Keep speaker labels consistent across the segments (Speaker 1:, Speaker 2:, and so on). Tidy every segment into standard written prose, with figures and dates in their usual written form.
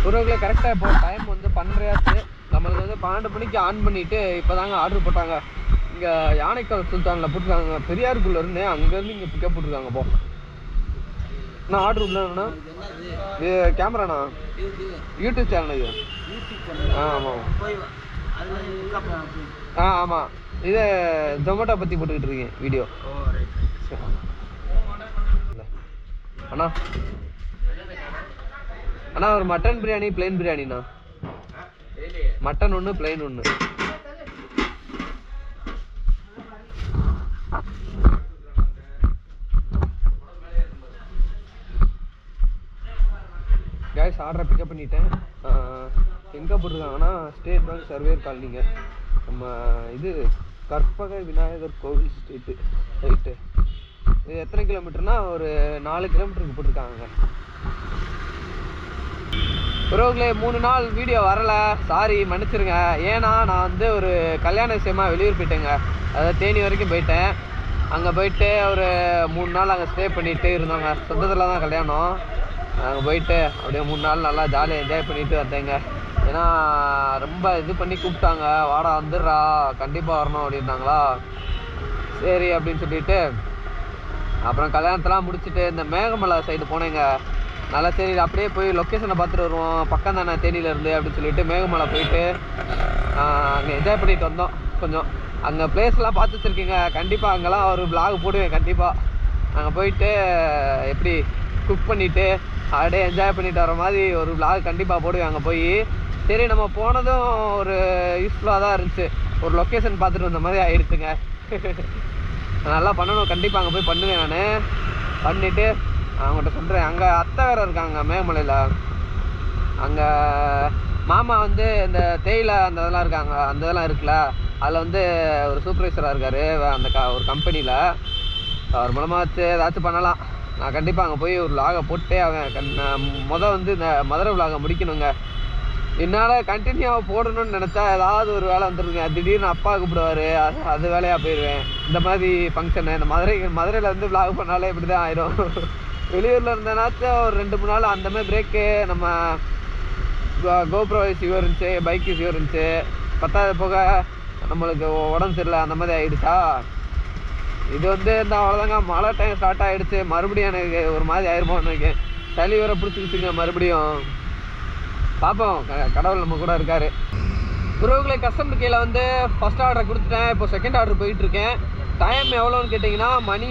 Speaker 1: உறவுகளை கரெக்டாக இப்போ டைம் வந்து 12:30 நம்மளுக்கு வந்து 12 மணிக்கு ஆன் பண்ணிவிட்டு இப்போ தாங்க ஆர்டர் போட்டாங்க. இங்கே யானைக்கால் சுல்தானில் போட்டிருக்காங்க. பெரியாருக்குள்ளேருந்து அங்கேருந்து இங்கே பிக்கப் போட்டிருக்காங்க. இப்போ நான் ஆர்டர் இல்லைண்ணா இது கேமராண்ணா யூடியூப் சேனல் இது. ஆமாம் ஆமாம் இது ஜொமேட்டோ பற்றி போட்டுக்கிட்டு இருக்கேன் வீடியோ. அண்ணா அண்ணா ஒரு மட்டன் பிரியாணி பிளெயின் பிரியாணிண்ணா. மட்டன் ஒன்று பிளெயின் ஒன்று. கேஸ் ஆர்டரை பிக்கப் பண்ணிட்டேன். எங்கே போட்டிருக்காங்கன்னா ஸ்டேட் பேங்க் சர்வேர் காலனிங்க. நம்ம இது கற்பக விநாயகர் கோவில் ஸ்ட்ரீட்டு ரைட்டு. இது எத்தனை கிலோமீட்டர்னா ஒரு 4 கிலோமீட்டருக்கு போட்டிருக்காங்க. உறவுகளே 3 நாள் வீடியோ வரலை, சாரி மன்னிச்சிருங்க. ஏன்னா நான் வந்து ஒரு கல்யாண விஷயமா வெளியூர் போயிட்டேங்க. அதாவது தேனி வரைக்கும் போயிட்டேன். அங்கே போயிட்டு ஒரு 3 நாள் அங்கே ஸ்டே பண்ணிட்டு இருந்தாங்க. சொந்தத்தில் தான் கல்யாணம். அங்கே போயிட்டு அப்படியே 3 நாள் நல்லா ஜாலியாக என்ஜாய் பண்ணிட்டு வந்தேங்க. ஏன்னா ரொம்ப இது பண்ணி கூப்பிட்டாங்க, வாடா வந்துடுறா கண்டிப்பாக வரணும் அப்படின்னாங்களா. சரி அப்படின்னு சொல்லிட்டு அப்புறம் கல்யாணத்தெல்லாம் முடிச்சுட்டு இந்த மேகமலை சைடு போனேங்க. நல்லா சரி அப்படியே போய் லொக்கேஷனை பார்த்துட்டு வருவோம், பக்கம் தானே தேனியிலேருந்து அப்படின்னு சொல்லிட்டு மேகமலை போயிட்டு அங்கே என்ஜாய் பண்ணிட்டு வந்தோம். கொஞ்சம் அங்கே பிளேஸ்லாம் பார்த்து வச்சுருக்கீங்க, கண்டிப்பாக அங்கெல்லாம் ஒரு விளாக் போடுவேன் கண்டிப்பாக. அங்கே போயிட்டு எப்படி குக் பண்ணிவிட்டு அப்படியே என்ஜாய் பண்ணிட்டு வர மாதிரி ஒரு விளாக் கண்டிப்பாக போடுவேன் அங்கே போய். சரி நம்ம போனதும் ஒரு யூஸ்ஃபுல்லாக தான் இருந்துச்சு, ஒரு லொக்கேஷன் பார்த்துட்டு வந்த மாதிரி ஆயிடுச்சுங்க. நல்லா பண்ணணும், கண்டிப்பாக அங்கே போய் பண்ணுவேன். நான் பண்ணிவிட்டு அவங்கள்ட்ட சொல்கிறேன். அங்கே அத்தை வேறு இருக்காங்க மேகமலையில். அங்கே மாமா வந்து இந்த தேயிலை அந்த இதெல்லாம் இருக்காங்க, அந்த இதெல்லாம் இருக்குல்ல, அதில் வந்து ஒரு சூப்பர்வைசராக இருக்கார் அந்த ஒரு கம்பெனியில். அவர் மூலமாக ஏதாச்சும் பண்ணலாம். நான் கண்டிப்பாக அங்கே போய் ஒரு விலாகை போட்டே வந்து இந்த மதுரை விலாகை முடிக்கணுங்க. என்னால் கண்டினியூவாக போடணும்னு நினச்சா ஏதாவது ஒரு வேலை வந்துருங்க. திடீர்னு அப்பா கூப்பிடுவார், அது வேலையாக போயிடுவேன். இந்த மாதிரி ஃபங்க்ஷனு இந்த மதுரையில் வந்து விலாக் பண்ணாலே இப்படி தான் ஆயிடும். வெளியூரில் இருந்தனாச்சும் ஒரு 2-3 நாள் அந்த மாதிரி பிரேக்கு. நம்ம கோப்ரோ இஷ்யூ இருந்துச்சு, பைக் இஷ்யூ இருந்துச்சு, 10வது போக நம்மளுக்கு உடம்பு சரியில்லை, அந்த மாதிரி ஆகிடுச்சா. இது வந்து இந்த அவ்வளோதாங்க, மழை டைம் ஸ்டார்ட் ஆகிடுச்சு. மறுபடியும் எனக்கு ஒரு மாதிரி ஆயிருமோன்னு நினைக்கிறேன். சளி வேற பிடிச்சிக்கிச்சுங்க மறுபடியும். பார்ப்போம், கடவுள் நம்ம கூட இருக்கார். உறவுகளை கஸ்டமர் கீழே வந்து ஃபஸ்ட் ஆர்டரை கொடுத்துட்டேன். இப்போ செகண்ட் ஆர்டர் போயிட்டுருக்கேன். டைம் எவ்வளோன்னு கேட்டிங்கன்னா மணி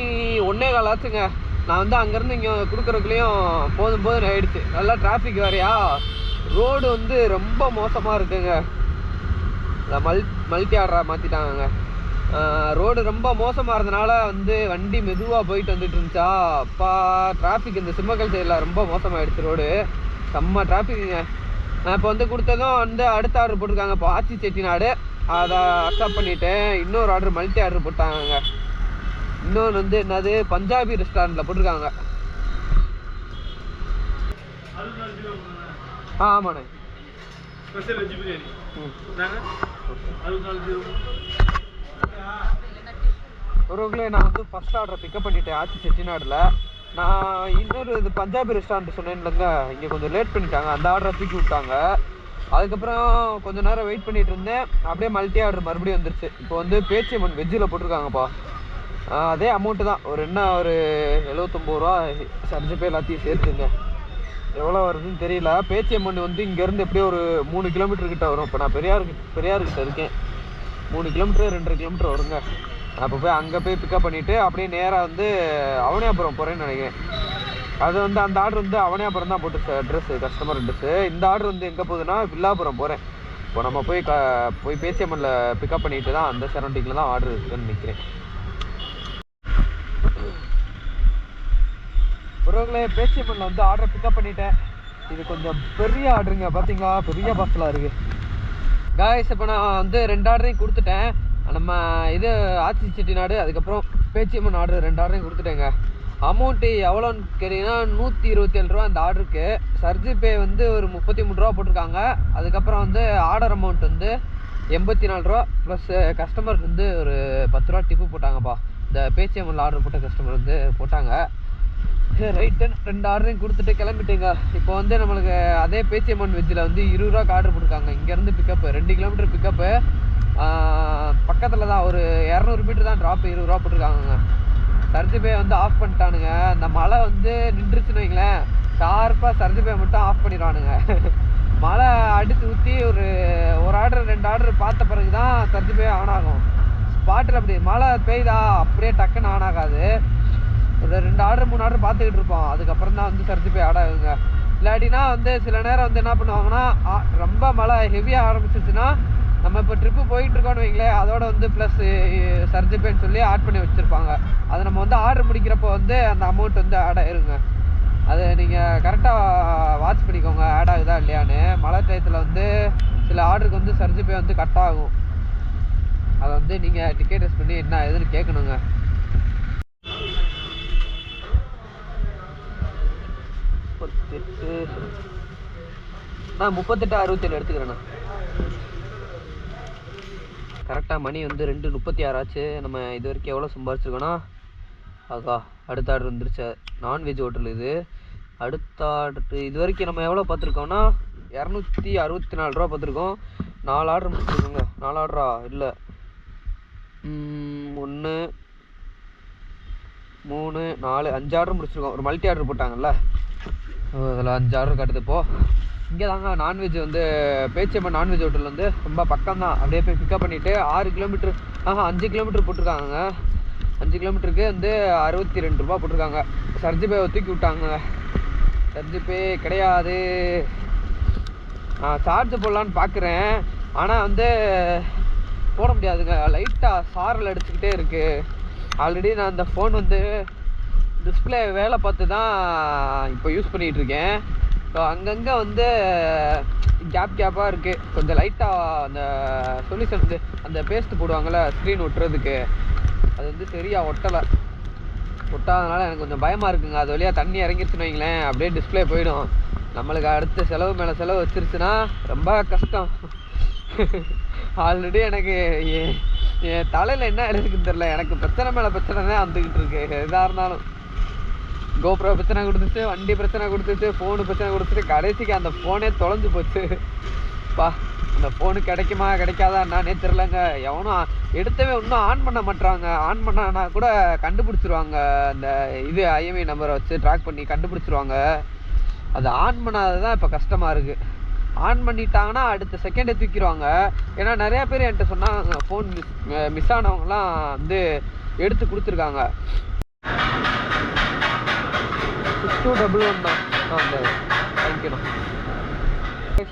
Speaker 1: 1:15 ஆச்சுங்க. நான் வந்து அங்கேருந்து இங்கே கொடுக்குறதுக்குள்ளேயும் போதும் ஆகிடுச்சு. நல்லா டிராஃபிக் வேறையா, ரோடு வந்து ரொம்ப மோசமாக இருக்குங்க. மல்டி ஆர்டராக மாற்றிட்டாங்க. ரோடு ரொம்ப மோசமாக இருந்தனால வந்து வண்டி மெதுவாக போயிட்டு வந்துட்டு இருந்துச்சா. அப்பா டிராஃபிக் இந்த சிம்மக்கல் சைடில் ரொம்ப மோசமாகிடுச்சு. ரோடு செம்ம டிராஃபிக்குங்க. நான் இப்போ வந்து கொடுத்ததும் வந்து அடுத்த ஆர்டர் போட்டிருக்காங்க. இப்போ ஆச்சி செட்டிநாடு, அதை அக்செப்ட் பண்ணிவிட்டேன். இன்னொரு ஆர்டர் மல்டி ஆர்டர் போட்டாங்க. இன்னொன்று வந்து என்னது பஞ்சாபி ரெஸ்டாரண்ட்டில் போட்டிருக்காங்க. ஆமாண்ணே, ஸ்பெஷல் வெஜ் பிரியாணி. ஒருவர்களே நான் வந்து ஃபஸ்ட் ஆர்டரை பிக்கப் பண்ணிட்டேன் ஆச்சி செட்டிநாடில். நான் இன்னொரு இது பஞ்சாபி ரெஸ்டாரண்ட் சொன்னேன்லங்க, இங்கே கொஞ்சம் லேட் பண்ணிட்டாங்க, அந்த ஆர்டரை தூக்கி விட்டாங்க. அதுக்கப்புறம் கொஞ்சம் நேரம் வெயிட் பண்ணிட்டு இருந்தேன். அப்படியே மல்டி ஆர்டர் மறுபடியும் வந்துருச்சு. இப்போ வந்து பேச்சியம்மன் வெஜ்ஜில் போட்டிருக்காங்கப்பா. அதே அமௌண்ட்டு தான், ஒரு 79 ரூபா சர்ஜி பே எல்லாத்தையும் சேர்த்துங்க. எவ்வளோ வருதுன்னு தெரியல. பேச்சியம்மன் வந்து இங்கேருந்து எப்படியோ ஒரு 3 கிலோமீட்டர் கிட்ட வரும். இப்போ நான் பெரியார்கிட்ட இருக்கேன். 3 கிலோமீட்டர் 2.5 கிலோமீட்டர் வருங்க. அப்போ போய் அங்கே போய் பிக்கப் பண்ணிவிட்டு அப்படியே நேராக வந்து அவனியாபுரம் போகிறேன்னு நினைக்கிறேன். அது வந்து அந்த ஆர்டர் வந்து அவனியாபுரம் தான் போட்டு அட்ரெஸ்ஸு, கஸ்டமர் அட்ரெஸ்ஸு. இந்த ஆர்டர் வந்து எங்கே போகுதுன்னா வில்லாபுரம் போகிறேன். இப்போ நம்ம போய் பேச்சியம்மனில் பிக்கப் பண்ணிட்டு தான் அந்த சரௌண்டிங்கில் தான் ஆர்டர் இருக்குன்னு நினைக்கிறேன். ஒருவர்களே பேச்சியம்மனில் வந்து ஆர்டரை பிக்கப் பண்ணிட்டேன். இது கொஞ்சம் பெரிய ஆர்டருங்க, பார்த்தீங்களா பெரிய பார்சலாக இருக்குது. காய்ஸ் இப்போ நான் வந்து 2 ஆர்டரையும் கொடுத்துட்டேன். நம்ம இது ஆச்சி செட்டிநாடு அதுக்கப்புறம் பேச்சியம்மன் ஆர்டர் 2 ஆர்டரையும் கொடுத்துட்டேங்க. அமௌண்ட்டு எவ்வளோன்னு கேட்டிங்கன்னா 127 ரூபா இந்த ஆர்டருக்கு. சர்ஜி பே வந்து ஒரு 33 ரூபா போட்டிருக்காங்க. அதுக்கப்புறம் வந்து ஆர்டர் அமௌண்ட் வந்து 84 ரூபா ப்ளஸ் கஸ்டமருக்கு வந்து ஒரு 10 ரூபா டிப்பு போட்டாங்கப்பா. இந்த பேச்சியம்மனில் ஆர்டர் போட்ட கஸ்டமர் வந்து போட்டாங்க. ரைட்டு 2 ஆர்டரையும் கொடுத்துட்டு கிளம்பிட்டேங்க. இப்போ வந்து நம்மளுக்கு அதே பேச்சியம்மன் வெஜ்ஜில் வந்து 20 ரூபாய்க்கு ஆர்டர் போட்டிருக்காங்க. இங்கேருந்து பிக்கப்பு 2 கிலோமீட்டர் பிக்கப்பு, பக்கத்தில் தான், ஒரு 200 மீட்டர் தான் ட்ராப்பு. 20 ரூபா போட்டிருக்காங்க. சர்ஜிபே வந்து ஆஃப் பண்ணிட்டானுங்க. அந்த மழை வந்து நின்றுச்சுன்னு வைங்களேன், ஷார்ப்பாக சர்ஜிபே மட்டும் ஆஃப் பண்ணிடுவானுங்க. மழை அடித்து ஊற்றி ஒரு ஆர்டர் 2 ஆர்டர் பார்த்த பிறகு தான் சர்ஜிபே ஆன் ஆகும். ஸ்பாட்டில் அப்படி மழை பெய்தா அப்படியே டக்குன்னு ஆன் ஆகாது. ஒரு 2 ஆர்டர் 3 ஆர்டர் பார்த்துக்கிட்டு இருப்போம். அதுக்கப்புறம் தான் வந்து சர்ஜிபே ஆட் ஆகுங்க. இல்லாட்டினா வந்து சில நேரம் வந்து என்ன பண்ணுவாங்கன்னா, ரொம்ப மழை ஹெவியாக ஆரம்பிச்சிச்சுன்னா, நம்ம இப்போ ட்ரிப்பு போயிட்டு இருக்கோன்னு வைங்களேன், அதோட வந்து ப்ளஸ் சர்ஜிபேன்னு சொல்லி ஆட் பண்ணி வச்சுருப்பாங்க. அதை நம்ம வந்து ஆர்டர் முடிக்கிறப்போ வந்து அந்த அமௌண்ட் வந்து ஆட் ஆயிருங்க. அது நீங்கள் கரெக்டாக வாட்ச் பண்ணிக்கோங்க ஆட் ஆகுதா இல்லையான்னு. மழை டயத்தில் வந்து சில ஆர்டருக்கு வந்து சர்ஜிபே வந்து கட் ஆகும். அதை வந்து நீங்கள் டிக்கெட் யூஸ் பண்ணி என்ன எதுன்னு கேட்கணுங்க. நான் 38-67 எடுத்துக்கிறேண்ணா. கரெக்டாக மணி வந்து 2:36 ஆச்சு. நம்ம இது வரைக்கும் எவ்வளோ சம்பாரிச்சிருக்கோன்னா, ஆகா அடுத்த ஆர்டர் வந்துருச்சு. நான்வெஜ் ஹோட்டல் இது. அடுத்த ஆர்டர் இது வரைக்கும் நம்ம எவ்வளோ பார்த்துருக்கோம்னா 264 ரூபா பார்த்துருக்கோம். 4 ஆர்டர் முடிச்சிருக்கோங்க. 4 ஆர்டரா இல்லை, 1 3 4 5 ஆர்டர் முடிச்சிருக்கோம். ஒரு மல்டி ஆர்டர் போட்டாங்கல்ல, அதில் 5 ஆர்டர் காட்டுதுப்போ. இங்கே தாங்க நான்வெஜ் வந்து பேச்சியம்மன் நான்வெஜ் ஹோட்டல் வந்து ரொம்ப பக்கம் தான். அப்படியே போய் பிக்கப் பண்ணிவிட்டு 6 கிலோமீட்டர் 5 கிலோமீட்டர் போட்டிருக்காங்க. 5 கிலோமீட்டருக்கு வந்து 62 ரூபா போட்டிருக்காங்க. சர்ஜிபே தூக்கி விட்டாங்க. சர்ஜிபே கிடையாது. சார்ஜ் போடலான்னு பார்க்குறேன், ஆனால் வந்து போட முடியாதுங்க. லைட்டாக சாரல் அடிச்சுக்கிட்டே இருக்குது. ஆல்ரெடி நான் அந்த ஃபோன் வந்து டிஸ்பிளே வேலை பார்த்து தான் இப்போ யூஸ் பண்ணிகிட்ருக்கேன். ஸோ அங்கங்கே வந்து கேப்பாக இருக்குது. கொஞ்சம் லைட்டாக அந்த சொல்யூஷன் வந்து அந்த பேஸ்ட்டு போடுவாங்கள்ல ஸ்க்ரீன் ஒட்டுறதுக்கு, அது வந்து சரியாக ஒட்டாதனால எனக்கு கொஞ்சம் பயமாக இருக்குங்க. அது வழியாக தண்ணி இறங்கிருச்சுன்னு வைங்களேன், அப்படியே டிஸ்பிளே போயிடும். நம்மளுக்கு அடுத்த செலவு மேலே செலவு வச்சிருச்சுன்னா ரொம்ப கஷ்டம். ஆல்ரெடி எனக்கு என் தலையில் என்ன எழுதுக்குன்னு தெரில, எனக்கு பிரச்சனை மேலே பிரச்சனை தான் வந்துக்கிட்டு இருக்கு. எதாக இருந்தாலும் கோப்ரோ பிரச்சனை கொடுத்துச்சு, வண்டி பிரச்சனை கொடுத்துச்சு, ஃபோனு பிரச்சனை கொடுத்துட்டு, கடைசிக்கு அந்த ஃபோனே தொலைஞ்சு போச்சு. அந்த ஃபோனு கிடைக்குமா கிடைக்காதா என்னன்னே தெரிலங்க. எவனும் எடுத்தவே இன்னும் ஆன் பண்ண மாட்டாங்க. ஆன் பண்ணானா கூட கண்டுபிடிச்சிருவாங்க. அந்த இது ஐஎம்ஐ நம்பரை வச்சு ட்ராக் பண்ணி கண்டுபிடிச்சிருவாங்க. அது ஆன் பண்ணாதது தான் இப்போ கஷ்டமாக இருக்குது. ஆன் பண்ணிட்டாங்கன்னா அடுத்த செகண்டே தூக்கிடுவாங்க. ஏன்னா நிறையா பேர் என்கிட்ட சொன்னாங்க, ஃபோன் மிஸ் ஆனவங்கலாம் வந்து எடுத்து கொடுத்துருக்காங்க. 6211 தான். அந்த தேங்க்யூண்ணா.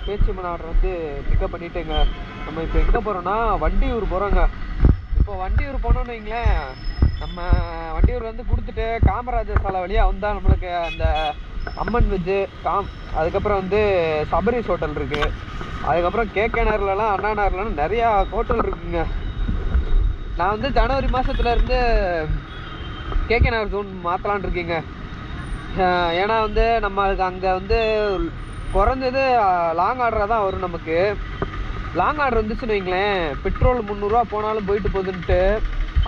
Speaker 1: பேச்சியம்மன் ஆர்டர் வந்து பிக்கப் பண்ணிட்டேங்க. நம்ம இப்போ எங்கே போகிறோன்னா வண்டியூர் போகிறோங்க. இப்போ வண்டியூர் போனோன்னு வைங்களேன், நம்ம வண்டியூர் வந்து கொடுத்துட்டு காமராஜர் சாலை வழியாக வந்தால் நம்மளுக்கு அந்த அம்மன் வெஜ்ஜு அதுக்கப்புறம் வந்து சபரிஸ் ஹோட்டல் இருக்குது. அதுக்கப்புறம் கேகே நகர்லலாம் அண்ணா நகர்லாம் நிறையா ஹோட்டல் இருக்குங்க. நான் வந்து ஜனவரி மாதத்துலேருந்து கேகே நகர் ஜோன் மாற்றலான் இருக்கீங்க. ஏன்னா வந்து நம்மளுக்கு அங்கே வந்து குறைஞ்சது லாங் ஆர்டராக தான் வரும். நமக்கு லாங் ஆர்டர் வந்துச்சுன்னு வைங்களேன், பெட்ரோல் 300 ரூபா போனாலும் போயிட்டு போகுதுன்ட்டு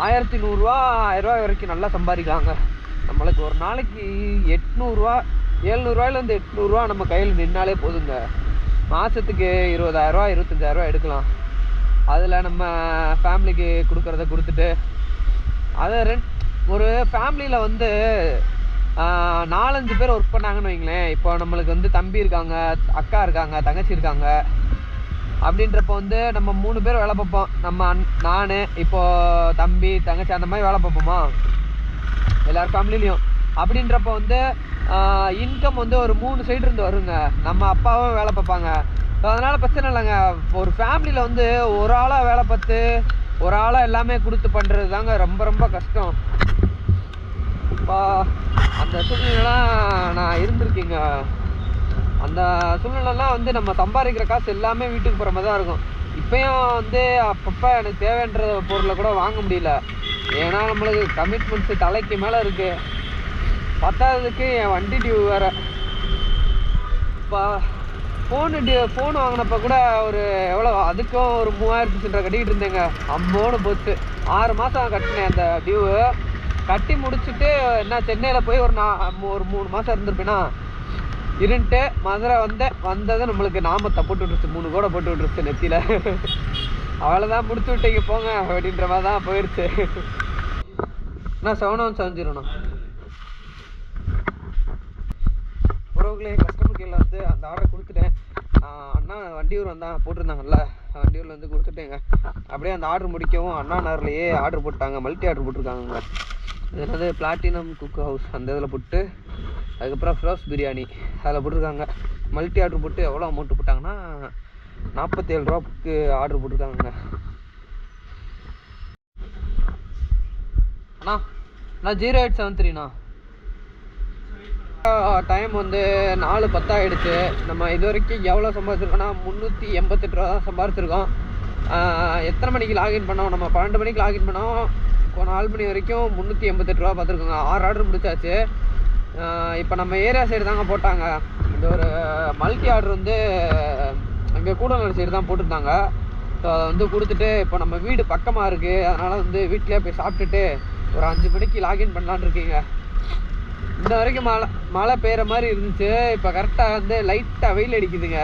Speaker 1: 1100 ரூபா 1000 ரூபா வரைக்கும் நல்லா சம்பாதிக்கலாங்க. நம்மளுக்கு ஒரு நாளைக்கு 800 ரூபா 700 ரூபாயிலேருந்து 800 ரூபா நம்ம கையில் நின்னாலே போதுங்க. மாதத்துக்கு 20,000 ரூபா 25,000 ரூபா எடுக்கலாம். அதில் நம்ம ஃபேமிலிக்கு கொடுக்குறத கொடுத்துட்டு, அதை ஒரு ஃபேமிலியில் வந்து 4-5 பேர் ஒர்க் பண்ணாங்கன்னு வைங்களேன். இப்போ நம்மளுக்கு வந்து தம்பி இருக்காங்க, அக்கா இருக்காங்க, தங்கச்சி இருக்காங்க. அப்படின்றப்போ வந்து நம்ம 3 பேர் வேலை பார்ப்போம். நான் இப்போது தம்பி தங்கச்சி அந்த மாதிரி வேலை பார்ப்போமா எல்லார் ஃபேமிலிலையும். அப்படின்றப்போ வந்து இன்கம் வந்து ஒரு 3 சைடு இருந்து வருங்க. நம்ம அப்பாவும் வேலை பார்ப்பாங்க. ஸோ அதனால் பிரச்சனை இல்லைங்க. ஒரு ஃபேமிலியில் வந்து ஒரு ஆளாக வேலை பார்த்து ஒரு ஆளாக எல்லாமே கொடுத்து பண்ணுறது தாங்க ரொம்ப ரொம்ப கஷ்டம். அந்த சூழ்நிலைலாம் நான் இருந்திருக்கீங்க. அந்த சூழ்நிலைலாம் வந்து நம்ம சம்பாதிக்கிற காசு எல்லாமே வீட்டுக்கு போகிற மாதிரி தான் இருக்கும். இப்போயும் வந்து அப்பப்போ எனக்கு தேவைன்ற பொருளை கூட வாங்க முடியல. ஏன்னா நம்மளுக்கு கமிட்மெண்ட்ஸு தலைக்கு மேலே இருக்குது. பத்தாததுக்கு என் வண்டி டியூ வேறு. இப்போ ஃபோன் வாங்கினப்போ கூட ஒரு எவ்வளோ, அதுக்கும் ஒரு 3000 சில்லரை கட்டிக்கிட்டு இருந்தேங்க. அம்மோன்னு போச்சு. 6 மாதம் கட்டினேன் அந்த டியூவு. கட்டி முடிச்சுட்டு என்ன சென்னையில் போய் ஒரு 3 மாதம் இருந்திருப்பேன்னா இருந்துட்டு மதுரை வந்ததை நம்மளுக்கு நாமத்தை போட்டு விட்டுருச்சு, 3 கோடை போட்டு விட்டுருச்சு நெத்தியில். அவ்வளோதான், முடிச்சு விட்டீங்க போங்க அப்படின்ற மாதிரி தான் போயிடுச்சு. நான் 717 உறவுகளே. கஸ்டமர் கேரில் வந்து அந்த ஆர்டர் கொடுத்துட்டேன். அண்ணா வண்டியூர் வந்தால் போட்டிருந்தாங்கல்ல, வண்டியூரில் வந்து கொடுத்துட்டேங்க. அப்படியே அந்த ஆர்டர் முடிக்கவும் அண்ணா நகர்லேயே ஆர்டர் போட்டாங்க, மல்டி ஆர்டர் போட்டிருக்காங்க. இது என்னது பிளாட்டினம் குக் ஹவுஸ் அந்த இதில் போட்டு, அதுக்கப்புறம் ஃப்ரோஸ் பிரியாணி அதில் போட்டிருக்காங்க. மல்டி ஆர்டர் போட்டு எவ்வளோ அமௌண்ட்டு போட்டாங்கன்னா 47 ரூபாய்க்கு ஆர்டர் போட்டிருக்காங்க. அண்ணா 0873ண்ணா. டைம் வந்து 4:10 ஆகிடுச்சு. நம்ம இது வரைக்கும் எவ்வளோ சம்பாதிச்சிருக்கோன்னா 388 ரூபா தான் சம்பாதிச்சிருக்கோம். எத்தனை மணிக்கு லாகின் பண்ணோம்? நம்ம 12 மணிக்கு லாகின் பண்ணோம். 4 மணி வரைக்கும் 388 ரூபா பார்த்துருக்கோங்க. 6 ஆர்டர் முடிச்சாச்சு. இப்போ நம்ம ஏரியா சைடு தாங்க போட்டாங்க. இந்த ஒரு மல்டி ஆர்டர் வந்து அங்கே கூடலூர் சைடு தான் போட்டிருந்தாங்க. ஸோ அதை வந்து கொடுத்துட்டு இப்போ நம்ம வீடு பக்கமாக இருக்குது, அதனால் வந்து வீட்டிலே போய் சாப்பிட்டுட்டு ஒரு 5 மணிக்கு லாகின் பண்ணலான்னு இருக்கீங்க. இந்த வரைக்கும் மழை பெய்கிற மாதிரி இருந்துச்சு. இப்போ கரெக்டாக வந்து லைட்டாக வெயில் அடிக்குதுங்க.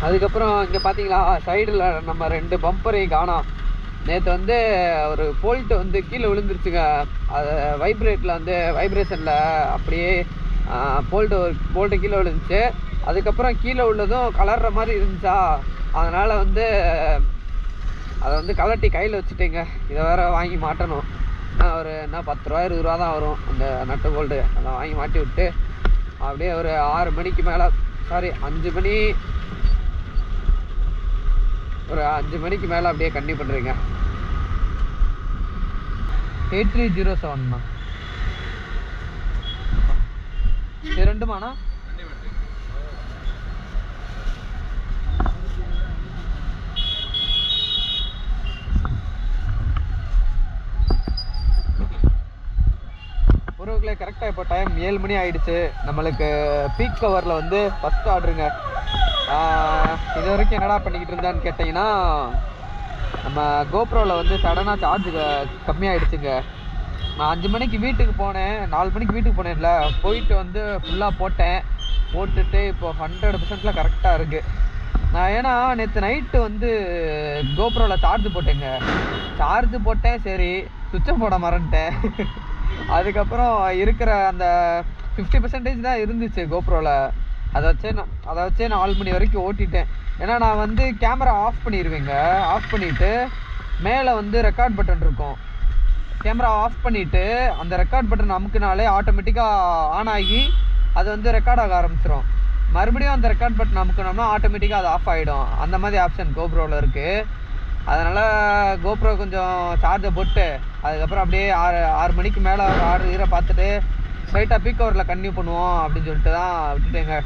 Speaker 1: அதுக்கப்புறம் இங்கே பார்த்தீங்களா சைடில் நம்ம 2 பம்பரையும் காணோம். நேற்று வந்து ஒரு போல்ட்டு வந்து கீழே விழுந்துருச்சுங்க. அது வைப்ரேஷனில் அப்படியே போல்ட்டு கீழே விழுந்துச்சு. அதுக்கப்புறம் கீழே உள்ளதும் கலர்ற மாதிரி இருந்துச்சா, அதனால் வந்து அதை வந்து கலட்டி கையில் வச்சுட்டேங்க. இதை வேறு வாங்கி மாட்டணும். ஒரு என்ன 10 ரூபா 20 ரூபா தான் வரும் அந்த நட்டு போல்ட்டு. அதை வாங்கி மாட்டி விட்டு அப்படியே ஒரு 6 மணிக்கு மேலே 5 மணி ஒரு 5 மணிக்கு மேலே அப்படியே கண்டினியூ பண்ணுறீங்க. 8307ண்ணா. இது 2மாண்ணா? உறவுகளே கரெக்டாக இப்போ டைம் 7 மணி ஆகிடுச்சு. நம்மளுக்கு பீக் கவரில் வந்து ஃபஸ்ட் ஆர்டருங்க. இது வரைக்கும் என்னடா பண்ணிக்கிட்டு இருந்தான்னு கேட்டிங்கன்னா, நம்ம கோப்ரோவில் வந்து சடனாக சார்ஜ் கம்மியாகிடுச்சுங்க. நான் 5 மணிக்கு வீட்டுக்கு போனேன், 4 மணிக்கு வீட்டுக்கு போனேன்ல, போயிட்டு வந்து ஃபுல்லாக போட்டுட்டு இப்போ 100%ல் கரெக்டாக இருக்குது. நான் ஏன்னா நேற்று நைட்டு வந்து கோப்ரோவில் சார்ஜ் போட்டேன். சரி சுவிட்சை போட மறந்துட்டேன். அதுக்கப்புறம் இருக்கிற அந்த 50% தான் இருந்துச்சு கோப்ரோவில். அதை வச்சே 4 மணி வரைக்கும் ஓட்டிட்டேன். ஏன்னா நான் வந்து கேமரா ஆஃப் பண்ணிடுவேங்க. ஆஃப் பண்ணிவிட்டு மேலே வந்து ரெக்கார்ட் பட்டன் இருக்கும். கேமரா ஆஃப் பண்ணிவிட்டு அந்த ரெக்கார்ட் பட்டன் அமுக்குனாலே ஆட்டோமேட்டிக்காக ஆன் ஆகி அது வந்து ரெக்கார்ட் ஆக ஆரம்பிச்சிடும். மறுபடியும் அந்த ரெக்கார்ட் பட்டன் அமுக்கணும்னா ஆட்டோமேட்டிக்காக அது ஆஃப் ஆகிடும். அந்த மாதிரி ஆப்ஷன் கோப்ரோவில் இருக்குது. அதனால் கோப்ரோ கொஞ்சம் சார்ஜை போட்டு அதுக்கப்புறம் அப்படியே 6 மணிக்கு மேலே ஒரு ஆர்டர் பார்த்துட்டு ஸ்ட்ரைட்டாக பீக் கவரில் கன்டினியூ பண்ணுவோம் அப்படின்னு சொல்லிட்டு தான் விட்டுட்டேங்க.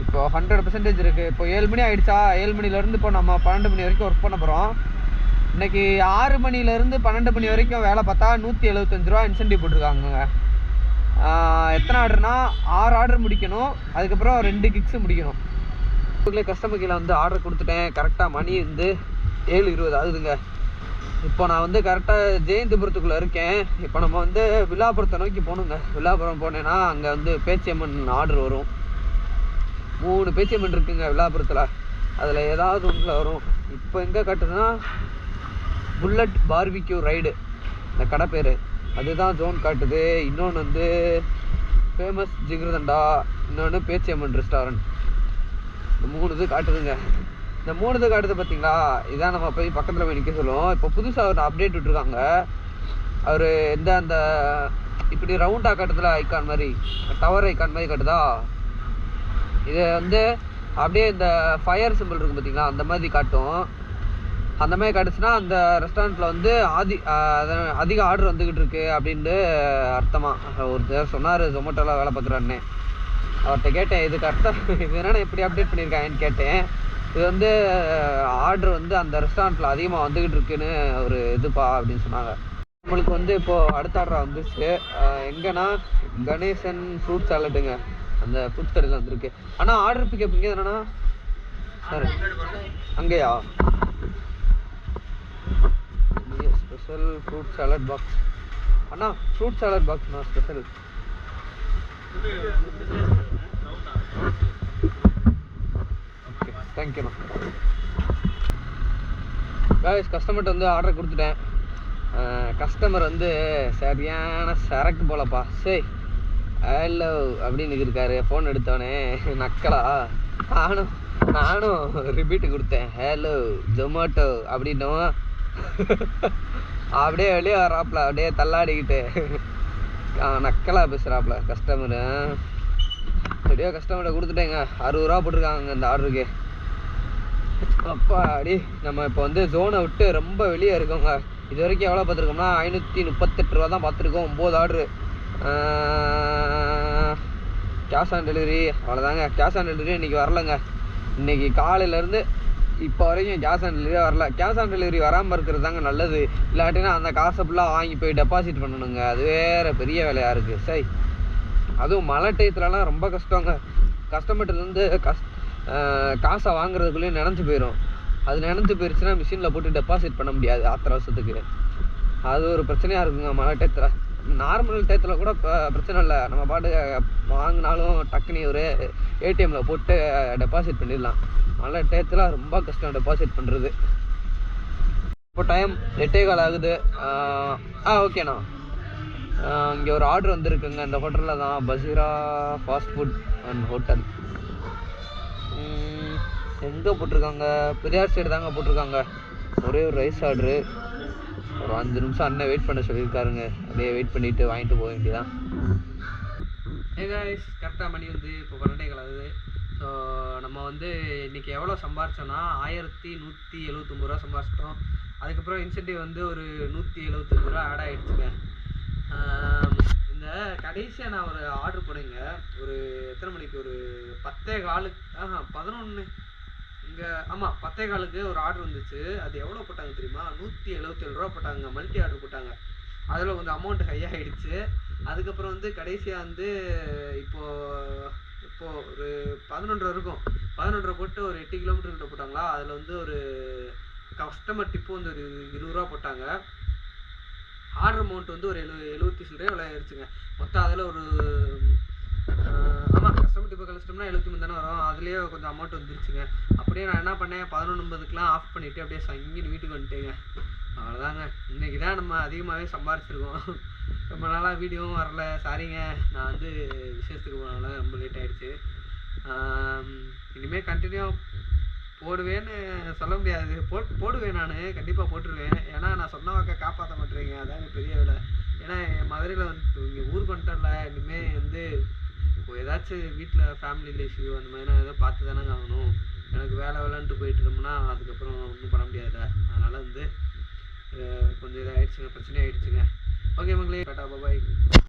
Speaker 1: இப்போ 100% இருக்குது. இப்போ 7 மணி ஆகிடுச்சா, 7 மணிலேருந்து இப்போ நம்ம 12 மணி வரைக்கும் ஒர்க் பண்ண போகிறோம். இன்றைக்கி 6 மணிலேருந்து 12 மணி வரைக்கும் வேலை பார்த்தா 175 ரூபா இன்சென்டிவ் போட்டிருக்காங்க. எத்தனை ஆர்டர்னா 6 ஆர்டர் முடிக்கணும், அதுக்கப்புறம் 2 கிக்ஸு முடிக்கணும். கஸ்டமர் கீழே வந்து ஆர்டர் கொடுத்துட்டேன். கரெக்டாக மணி வந்து 7:20 ஆகுதுங்க. இப்போ நான் வந்து கரெக்டாக ஜெயந்திபுரத்துக்குள்ளே இருக்கேன். இப்போ நம்ம வந்து விழாபுரத்தை நோக்கி போகணுங்க. விழாபுரம் போனேன்னா அங்கே வந்து பேச்சியம்மன் ஆர்டர் வரும். 3 பேச்சியம்மன் இருக்குங்க விழாபுரத்தில். அதில் ஏதாவது ஒன்றில் வரும். இப்போ எங்கே காட்டுதுன்னா புல்லட் பார்பிக்யூ ரைடு இந்த கடை பேர், அதுதான் ஜோன் காட்டுது. இன்னொன்று வந்து ஃபேமஸ் ஜிகிர்தண்டா, இன்னொன்று பேச்சியம்மன் ரெஸ்டாரண்ட். இந்த 3 இது காட்டுதுங்க. இந்த 3 இது காட்டுது பார்த்தீங்களா, இதான் நம்ம போய் பக்கத்தில் போய் நிற்க சொல்லுவோம். இப்போ புதுசாக ஒரு அப்டேட் விட்டுருக்காங்க. அவர் அந்த இப்படி ரவுண்டாக காட்டுதுல ஐக்கான் மாதிரி, டவர் ஐக்கான் மாதிரி காட்டுதா, இது வந்து அப்படியே இந்த ஃபயர் சிம்பிள் இருக்குது பார்த்தீங்களா, அந்த மாதிரி காட்டும். அந்த மாதிரி காட்டுச்சுன்னா அந்த ரெஸ்டாரண்ட்டில் வந்து அதிக ஆர்டர் வந்துக்கிட்டு இருக்கு அப்படின்ட்டு அர்த்தமாக. ஒருத்தர் சொன்னார் ஜொமேட்டோவில் வேலை பார்க்குறான்னு. அவர்கிட்ட கேட்டேன், இதுக்கு அர்த்தம் இது என்னென்ன இப்படி அப்டேட் பண்ணியிருக்காங்கன்னு கேட்டேன். இது வந்து ஆர்டர் வந்து அந்த ரெஸ்டாரண்ட்டில் அதிகமாக வந்துக்கிட்டு இருக்குன்னு ஒரு இதுப்பா அப்படின்னு சொன்னாங்க. நம்மளுக்கு வந்து இப்போது அடுத்த ஆர்டராக வந்துச்சு. எங்கன்னா கணேசன் ஃப்ரூட் சாலட்டுங்க, அந்த ஃப்ரூட்ஸ் கடையில் வந்துருக்கு. ஆனால் ஆர்டர் பிக்கப் இங்கே தானேண்ணா? சார் அங்கேயா? ஸ்பெஷல் ஃப்ரூட் சாலட் பாக்ஸ் அண்ணா ஃப்ரூட் சாலட் பாக்ஸ்ண்ணா ஸ்பெஷல். ஓகே தேங்க்யூண்ணா. காய்ஸ் கஸ்டமர்கிட்ட வந்து ஆர்டர் கொடுத்துட்டேன். கஸ்டமர் வந்து சரியான சரக்கு போலப்பா. சரி ஹலோ அப்படின்னு இருக்காரு. ஃபோன் எடுத்தவனே நக்கலா. நானும் ரிப்பீட்டு கொடுத்தேன். ஹலோ ஜொமேட்டோ அப்படின்னும் அப்படியே வெளியே வராப்புல அப்படியே தள்ளாடிக்கிட்டு நக்கலாக பேசுகிறாப்புல கஸ்டமரு. அப்படியே கஸ்டமர்கிட்ட கொடுத்துட்டேங்க. 60 ரூபா போட்டிருக்காங்க இந்த ஆர்டருக்கு. அப்பா அடி நம்ம இப்போ வந்து ஜோனை விட்டு ரொம்ப வெளியே இருக்கோங்க. இது வரைக்கும் எவ்வளோ பார்த்துருக்கோம்னா 538 ரூபா தான் பார்த்துருக்கோம். 9 ஆர்டரு. கேஷ் ஆன் டெலிவரி அவ்வளோதாங்க. கேஷ் ஆன் டெலிவரி இன்றைக்கி வரலைங்க. இன்றைக்கி காலையிலேருந்து இப்போ வரைக்கும் கேஷ் ஆன் டெலிவரி வரல. கேஷ் ஆன் டெலிவரி வராமல் இருக்கிறது தாங்க நல்லது. இல்லாட்டினா அந்த காசை ஃபுல்லாக வாங்கி போய் டெபாசிட் பண்ணணுங்க. அது வேறு பெரிய வேலையாக இருக்குது. சரி அதுவும் மழை டயத்துலலாம் ரொம்ப கஷ்டங்க. கஸ்டமர்கிட்டருந்து காசை வாங்குறதுக்குள்ளேயும் நினச்சி போயிடும். அது நினச்சி போயிடுச்சுன்னா மிஷினில் போட்டு டெபாசிட் பண்ண முடியாது ஆத்திர அவசரத்துக்கு. அது ஒரு பிரச்சனையாக இருக்குங்க மழை டயத்தில். நார்மல் டயத்தில் கூட பிரச்சனை இல்லை. நம்ம பாட்டு வாங்கினாலும் டக்குனி ஒரு ஏடிஎம்மில் போட்டு டெபாசிட் பண்ணிடலாம். மழை டயத்தில் ரொம்ப கஷ்டம் டெபாசிட் பண்ணுறது. இப்போ டைம் 8:15 ஆகுது. ஓகேண்ணா. இங்கே ஒரு ஆர்டர் வந்திருக்குங்க. இந்த ஹோட்டலில் தான், பசீரா ஃபாஸ்ட் ஃபுட் அண்ட் ஹோட்டல். எங்கே போட்டிருக்காங்க? பெரியார் சைடு தாங்க போட்டிருக்காங்க. ஒரே ஒரு ரைஸ் ஆர்டரு. ஒரு 5 நிமிஷம் அண்ணன் வெயிட் பண்ண சொல்லியிருக்காருங்க. அப்படியே வெயிட் பண்ணிவிட்டு வாங்கிட்டு போக வேண்டியதான். கைஸ் கரெக்டாக மணி வந்து இப்போ 12 ஆகுது. ஸோ நம்ம வந்து இன்றைக்கி எவ்வளோ சம்பாரிச்சோன்னா 1179 ரூபா சம்பாரிச்சிட்டோம். அதுக்கப்புறம் இன்சென்டிவ் வந்து ஒரு 175 ரூபா ஆட் ஆகிடுச்சுங்க. இந்த கடைசியாக நான் ஒரு ஆர்டர் போனேங்க. ஒரு எத்தனை மணிக்கு? ஒரு 10:15 இங்கே. ஆமாம் 10:15 ஒரு ஆர்டர் வந்துச்சு. அது எவ்வளோ போட்டாங்க தெரியுமா? 177 ரூபா போட்டாங்க. மல்டி ஆர்டர் போட்டாங்க. அதில் கொஞ்சம் அமௌண்ட் ஹை ஆகிடுச்சு. அதுக்கப்புறம் வந்து கடைசியாக வந்து இப்போது ஒரு 11 இருக்கும். 11 போட்டு ஒரு 8 கிலோமீட்டர்கிட்ட போட்டாங்களா. அதில் வந்து ஒரு கஸ்டமர் டிப்பு வந்து ஒரு 20 ரூபா போட்டாங்க. ஆர்டர் அமௌண்ட் வந்து ஒரு 70 சில்லறை எவ்வளோ ஆயிடுச்சுங்க. மொத்தம் அதில் ஒரு ஆமாம் கஸ்டமர் டிப்பு கழிச்சிட்டோம்னா 73 தானே வரும். அதுலேயே கொஞ்சம் அமௌண்ட் வந்துருச்சுங்க. அப்படியே நான் என்ன பண்ணேன், 11:50க்குலாம் ஆஃப் பண்ணிவிட்டு அப்படியே சங்கின்னு வீட்டுக்கு வந்துட்டேங்க. அவ்வளோதாங்க. இன்றைக்கி தான் நம்ம அதிகமாகவே சம்பாரிச்சிருக்கோம். ரொம்ப நாளாக வீடியோவும் வரல. சாரிங்க, நான் வந்து விசேஷத்துக்கு போனால ரொம்ப லேட் ஆகிடுச்சு. இனிமேல் கண்டினியூ போடுவேன்னு சொல்ல முடியாது. போடுவேன் நான் கண்டிப்பாக போட்டுருவேன். ஏன்னா நான் சொன்ன வாக்கை காப்பாற்ற மாட்டேறீங்க. அதாங்க பெரிய வேலை. ஏன்னா என் மதுரையில் வந்து இங்கே ஊருக்கு வந்துட்டல. இனிமேல் வந்து இப்போ ஏதாச்சும் வீட்டில் ஃபேமிலியில் இஷ்யூ அந்த மாதிரினா ஏதோ பார்த்து தானே ஆகணும். எனக்கு வேலைன்ட்டு போயிட்டு இருந்தோம்னா அதுக்கப்புறம் ஒன்றும் பண்ண முடியாதுல்ல. அதனால் வந்து கொஞ்சம் இதாகிடுச்சுங்க, பிரச்சனை ஆகிடுச்சுங்க. ஓகே மக்களே, டாடா பாய்.